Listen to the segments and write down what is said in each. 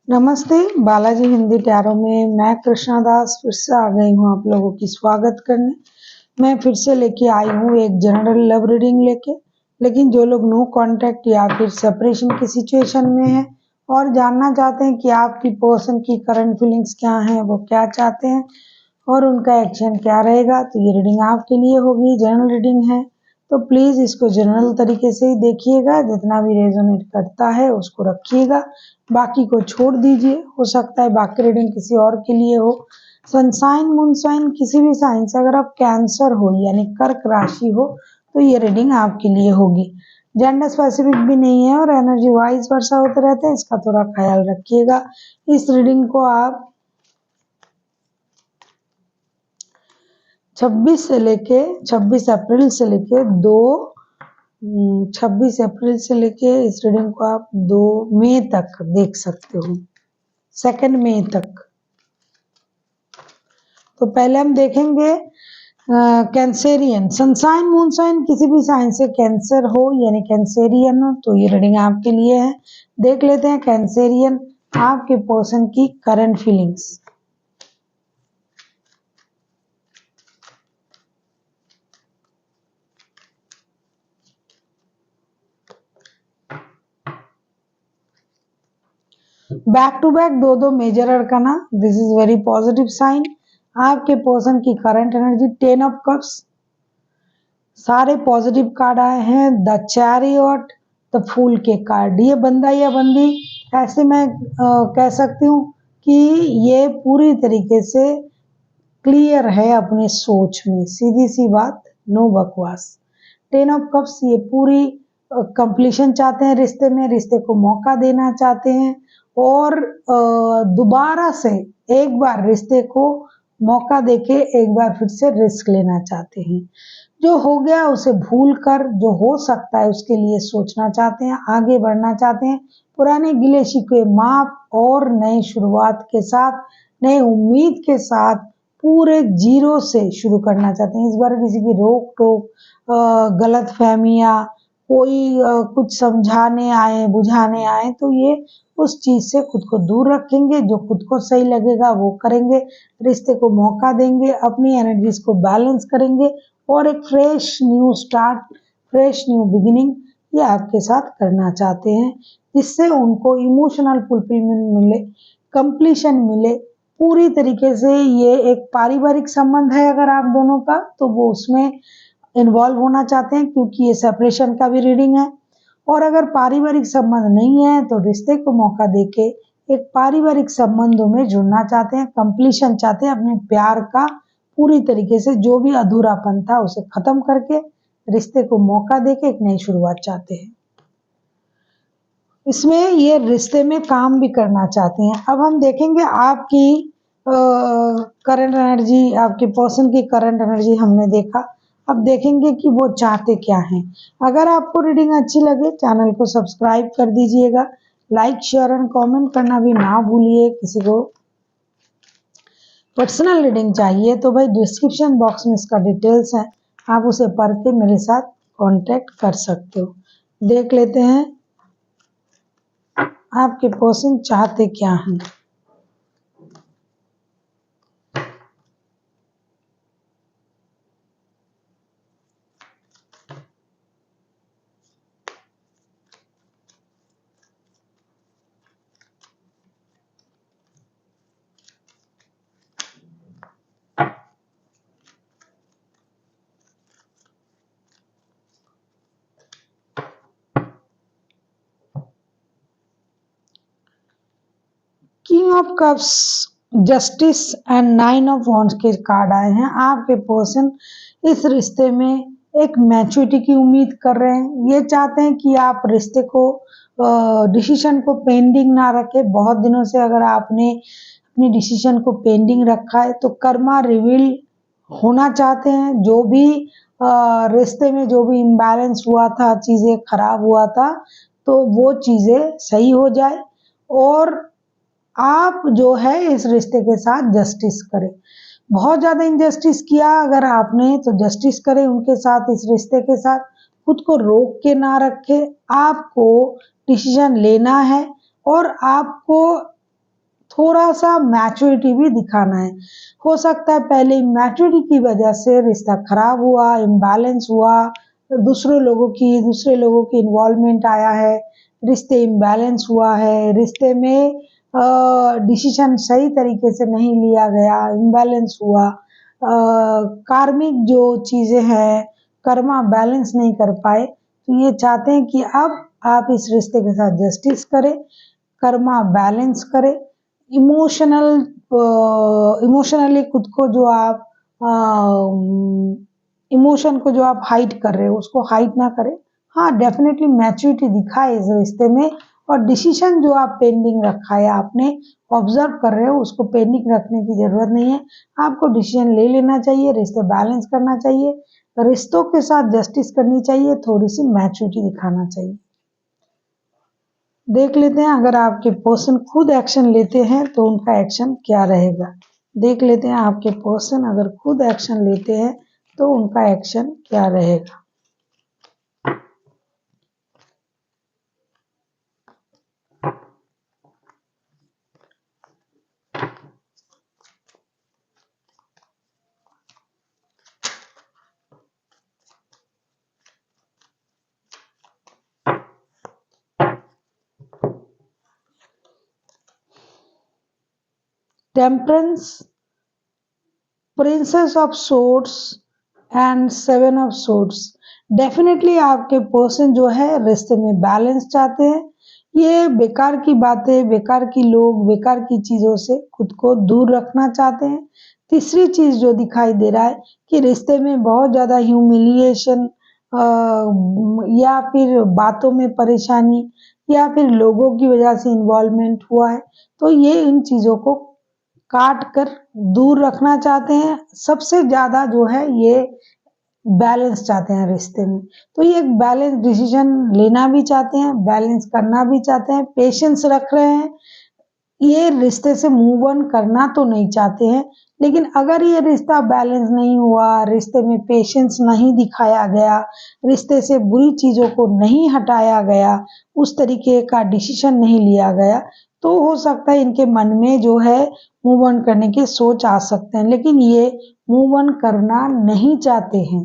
नमस्ते, बालाजी हिंदी टैरो में मैं कृष्णा दास फिर से आ गई हूँ आप लोगों की स्वागत करने। मैं फिर से लेके आई हूँ एक जनरल लव रीडिंग लेके। लेकिन जो लोग नो कांटेक्ट या फिर सेपरेशन की सिचुएशन में हैं और जानना चाहते हैं कि आपकी पर्सन की करंट फीलिंग्स क्या हैं, वो क्या चाहते हैं और उनका एक्शन क्या रहेगा, तो ये रीडिंग आपके लिए होगी। जनरल रीडिंग है तो प्लीज इसको जनरल तरीके से ही देखिएगा, जितना भी रेजोनेट करता है उसको रखिएगा, बाकी को छोड़ दीजिए। हो सकता है बाकी रीडिंग किसी और के लिए हो। सनसाइन मून साइन किसी भी साइन से अगर आप कैंसर हो यानी कर्क राशि हो तो ये रीडिंग आपके लिए होगी। जेंडर स्पेसिफिक भी नहीं है और एनर्जी वाइज वर्षा होते रहते हैं, इसका थोड़ा ख्याल रखिएगा। इस रीडिंग को आप 26 अप्रैल से लेके 26 अप्रैल से लेके इस रीडिंग को आप 2 मई तक देख सकते हो, 2 मई तक। तो पहले हम देखेंगे कैंसेरियन। सनसाइन मून साइन किसी भी साइन से कैंसर हो यानी कैंसेरियन हो तो ये रीडिंग आपके लिए है। देख लेते हैं कैंसेरियन आपके पर्सन की current feelings. Back to back दो major arcana, this is very positive sign. आपके पर्सन की करंट एनर्जी 10 ऑफ कप्स, सारे पॉजिटिव कार्ड आए हैं। द चैरियट, द फूल के कार्ड। ये बंदा या बंदी ऐसे मैं कह सकती हूँ कि ये पूरी तरीके से क्लियर है अपने सोच में, सीधी सी बात, नो बकवास। 10 ऑफ कप्स ये पूरी कंप्लीशन चाहते हैं रिश्ते में, रिश्ते को मौका देना चाहते हैं और दोबारा से एक बार रिश्ते को मौका देके एक बार फिर से रिस्क लेना चाहते हैं। जो हो गया उसे भूल कर जो हो सकता है उसके लिए सोचना चाहते हैं, आगे बढ़ना चाहते हैं। पुराने गिले शिकवे माफ और नई शुरुआत के साथ, नई उम्मीद के साथ पूरे जीरो से शुरू करना चाहते हैं। इस बार किसी की रोक टोक, गलत फहमियाँ, कोई कुछ समझाने आए बुझाने आए तो ये उस चीज से खुद को दूर रखेंगे। जो खुद को सही लगेगा वो करेंगे, रिश्ते को मौका देंगे, अपनी एनर्जीज को बैलेंस करेंगे और एक fresh new start, fresh new beginning ये आपके साथ करना चाहते हैं, जिससे उनको इमोशनल फुलफिलमेंट मिले, कंप्लीशन मिले पूरी तरीके से। ये एक पारिवारिक संबंध है अगर आप दोनों का तो वो उसमें इन्वॉल्व होना चाहते हैं, क्योंकि ये सेपरेशन का भी रीडिंग है। और अगर पारिवारिक संबंध नहीं है तो रिश्ते को मौका देके एक पारिवारिक संबंधों में जुड़ना चाहते हैं, कंप्लीशन चाहते हैं अपने प्यार का। पूरी तरीके से जो भी अधूरापन था उसे खत्म करके रिश्ते को मौका देके एक नई शुरुआत चाहते हैं। इसमें ये रिश्ते में काम भी करना चाहते हैं। अब हम देखेंगे आपकी करंट एनर्जी, आपके पर्सन की करंट एनर्जी हमने देखा। अब देखेंगे कि वो चाहते क्या हैं। अगर आपको रीडिंग अच्छी लगे चैनल को सब्सक्राइब कर दीजिएगा, लाइक शेयर एंड कमेंट करना भी ना भूलिए। किसी को पर्सनल रीडिंग चाहिए तो भाई डिस्क्रिप्शन बॉक्स में इसका डिटेल्स है, आप उसे पढ़ के मेरे साथ कांटेक्ट कर सकते हो। देख लेते हैं आपके पर्सन चाहते क्या हैं। King of cups, justice and 9 of wands के कार्ड आए हैं। आपके पर्सन इस रिश्ते में एक मैच्योरिटी की उम्मीद कर रहे हैं। ये चाहते हैं कि आप रिश्ते को डिसीजन को पेंडिंग ना रखें। बहुत दिनों से अगर आपने अपनी डिसीजन को पेंडिंग रखा है तो कर्मा रिवील होना चाहते हैं। जो भी रिश्ते में जो भी इम्बैलेंस हुआ था, चीजें खराब हुआ था, तो वो चीजें सही हो जाए और आप जो है इस रिश्ते के साथ जस्टिस करें। बहुत ज्यादा इनजस्टिस किया अगर आपने तो जस्टिस करें उनके साथ, इस रिश्ते के साथ। खुद को रोक के ना रखे, आपको डिसीजन लेना है और आपको थोड़ा सा मैच्योरिटी भी दिखाना है। हो सकता है पहले मैच्योरिटी की वजह से रिश्ता खराब हुआ, इम्बैलेंस हुआ, दूसरे लोगों की इन्वॉल्वमेंट आया है, रिश्ते इम्बैलेंस हुआ है, रिश्ते में डिसीजन सही तरीके से नहीं लिया गया, इम्बैलेंस हुआ, कार्मिक जो चीजें हैं, कर्मा बैलेंस नहीं कर पाए। तो ये चाहते हैं कि अब आप इस रिश्ते के साथ जस्टिस करें, कर्मा बैलेंस करें, इमोशनल इमोशनली खुद को जो आप इमोशन को जो आप हाइड कर रहे हो उसको हाइड ना करें। हाँ, डेफिनेटली मैच्योरिटी दिखाए इस रिश्ते में, और डिसीजन जो आप पेंडिंग रखा है, आपने ऑब्जर्व कर रहे हो, उसको पेंडिंग रखने की जरूरत नहीं है। आपको डिसीजन ले लेना चाहिए, रिश्ते बैलेंस करना चाहिए, रिश्तों के साथ जस्टिस करनी चाहिए, थोड़ी सी मैच्योरिटी दिखाना चाहिए। देख लेते हैं अगर आपके पर्सन खुद एक्शन लेते हैं तो उनका एक्शन क्या रहेगा। देख लेते हैं आपके पर्सन अगर खुद एक्शन लेते हैं तो उनका एक्शन क्या रहेगा। Temperance, princess of swords and seven of swords. Definitely आपके पर्सन जो है रिश्ते में बैलेंस चाहते हैं। ये बेकार की बातें, बेकार की लोग, बेकार की चीजों से खुद को दूर रखना चाहते हैं। तीसरी चीज जो दिखाई दे रहा है कि रिश्ते में बहुत ज्यादा ह्यूमिलिएशन या फिर बातों में परेशानी या फिर लोगों की वजह से इन्वॉल्वमेंट हुआ है, तो ये इन चीजों को काट कर दूर रखना चाहते हैं। सबसे ज्यादा जो है ये बैलेंस चाहते हैं रिश्ते में। तो ये एक बैलेंस डिसीजन लेना भी चाहते हैं, बैलेंस करना भी चाहते हैं, पेशेंस रख रहे हैं। ये रिश्ते से मूव ऑन करना तो नहीं चाहते हैं, लेकिन अगर ये रिश्ता बैलेंस नहीं हुआ, रिश्ते में पेशेंस नहीं दिखाया गया, रिश्ते से बुरी चीजों को नहीं हटाया गया, उस तरीके का डिसीजन नहीं लिया गया, तो हो सकता है इनके मन में जो है मूव ऑन करने की सोच आ सकते हैं, लेकिन ये मूव ऑन करना नहीं चाहते हैं।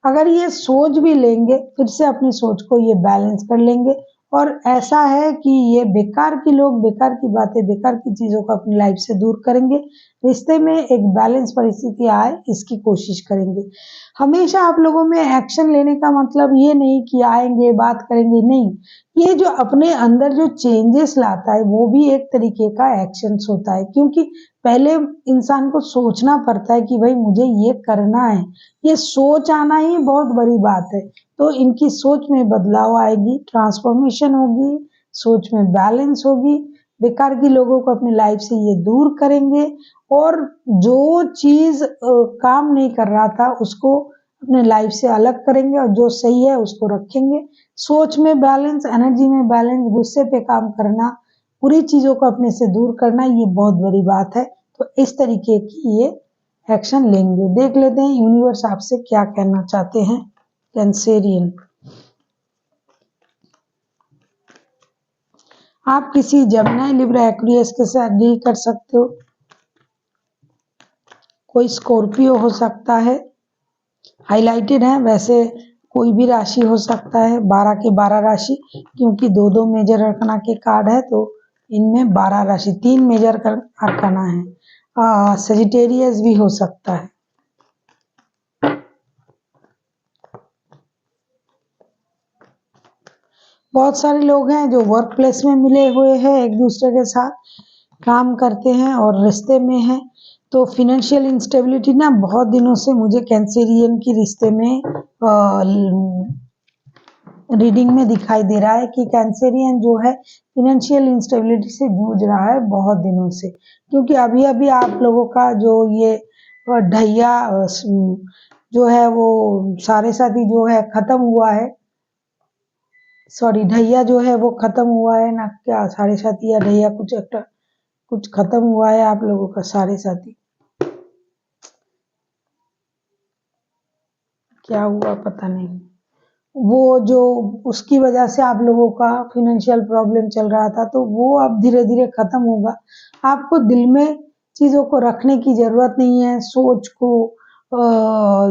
अगर ये सोच भी लेंगे, फिर से अपनी सोच को ये बैलेंस कर लेंगे, और ऐसा है कि ये बेकार की लोग, बेकार की बातें, बेकार की चीजों को अपनी लाइफ से दूर करेंगे। रिश्ते में एक बैलेंस परिस्थिति आए, इसकी कोशिश करेंगे। हमेशा आप लोगों में एक्शन लेने का मतलब ये नहीं कि आएंगे बात करेंगे, नहीं। ये जो अपने अंदर जो चेंजेस लाता है वो भी एक तरीके का एक्शन होता है, क्योंकि पहले इंसान को सोचना पड़ता है कि भाई मुझे ये करना है। ये सोच आना ही बहुत बड़ी बात है। तो इनकी सोच में बदलाव आएगी, ट्रांसफॉर्मेशन होगी, सोच में बैलेंस होगी, बेकार की लोगों को अपनी लाइफ से ये दूर करेंगे, और जो चीज काम नहीं कर रहा था उसको अपने लाइफ से अलग करेंगे, और जो सही है उसको रखेंगे। सोच में बैलेंस, एनर्जी में बैलेंस, गुस्से पे काम करना, बुरी चीजों को अपने से दूर करना, ये बहुत बड़ी बात है। तो इस तरीके की ये एक्शन लेंगे। देख लेते हैं यूनिवर्स आपसे क्या कहना चाहते हैं। कैंसेरियन, आप किसी जेमिनी, लिब्रा, एक्वेरियस के साथ डील कर सकते हो। कोई स्कॉर्पियो हो सकता है, हाईलाइटेड है, वैसे कोई भी राशि हो सकता है, 12 के 12 राशि, क्योंकि दो दो मेजर अरकाना के कार्ड है तो इनमें 12 राशि, 3 मेजर अरकाना है। सेजिटेरियस भी हो सकता है। बहुत सारे लोग हैं जो वर्क प्लेस में मिले हुए हैं, एक दूसरे के साथ काम करते हैं और रिश्ते में हैं। तो फिनेंशियल इंस्टेबिलिटी ना बहुत दिनों से मुझे कैंसेरियन की रिश्ते में रीडिंग में दिखाई दे रहा है कि कैंसेरियन जो है फिनेंशियल इंस्टेबिलिटी से जूझ रहा है बहुत दिनों से, क्योंकि अभी अभी आप लोगों का जो ये ढैया जो है वो सारे साथी जो है खत्म हुआ है। सॉरी, ढैया जो है वो खत्म हुआ है ना, क्या सारे साथी या ढैया कुछ खत्म हुआ है आप लोगों का सारे साथी। क्या हुआ पता नहीं। वो जो उसकी वजह से आप लोगों का फाइनेंशियल प्रॉब्लम चल रहा था, तो वो अब धीरे-धीरे खत्म होगा। आपको दिल में चीज़ों को रखने की ज़रूरत नहीं है, सोच को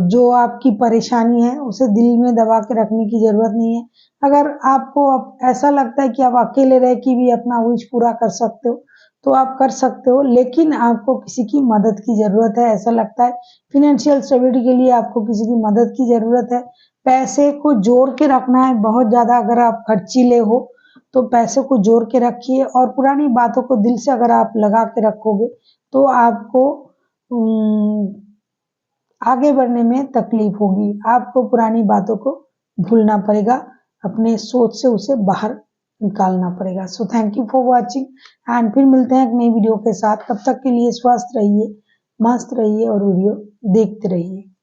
जो आपकी परेशानी है, उसे दिल में दबा के रखने की ज़रूरत नहीं है। अगर आपको अब ऐसा लगता है कि आप अकेले रह के भी अपना विश पूरा कर सकते हो, तो आप कर सकते हो, लेकिन आपको किसी की मदद की ज़रूरत है, ऐसा लगता है। फाइनेंशियल स्टेबिलिटी के लिए आपको किसी की मदद की ज़रूरत है। पैसे को जोड़ के रखना है, बहुत ज़्यादा अगर आप खर्चीले हो, तो पैसे को जोड़ के रखिए और पुरानी बातों को दिल से अगर आप लगा के रखोगे, तो आपको आगे बढ़ने में तकलीफ होगी। आपको पुरानी बातों को भूलना पड़ेगा, अपने सोच से उसे बाहर निकालना पड़ेगा। So thank you for watching and फिर मिलते हैं एक नई वीडियो के साथ। तब तक के लिए स्वस्थ रहिए, मस्त रहिए और वीडियो देखते रहिए।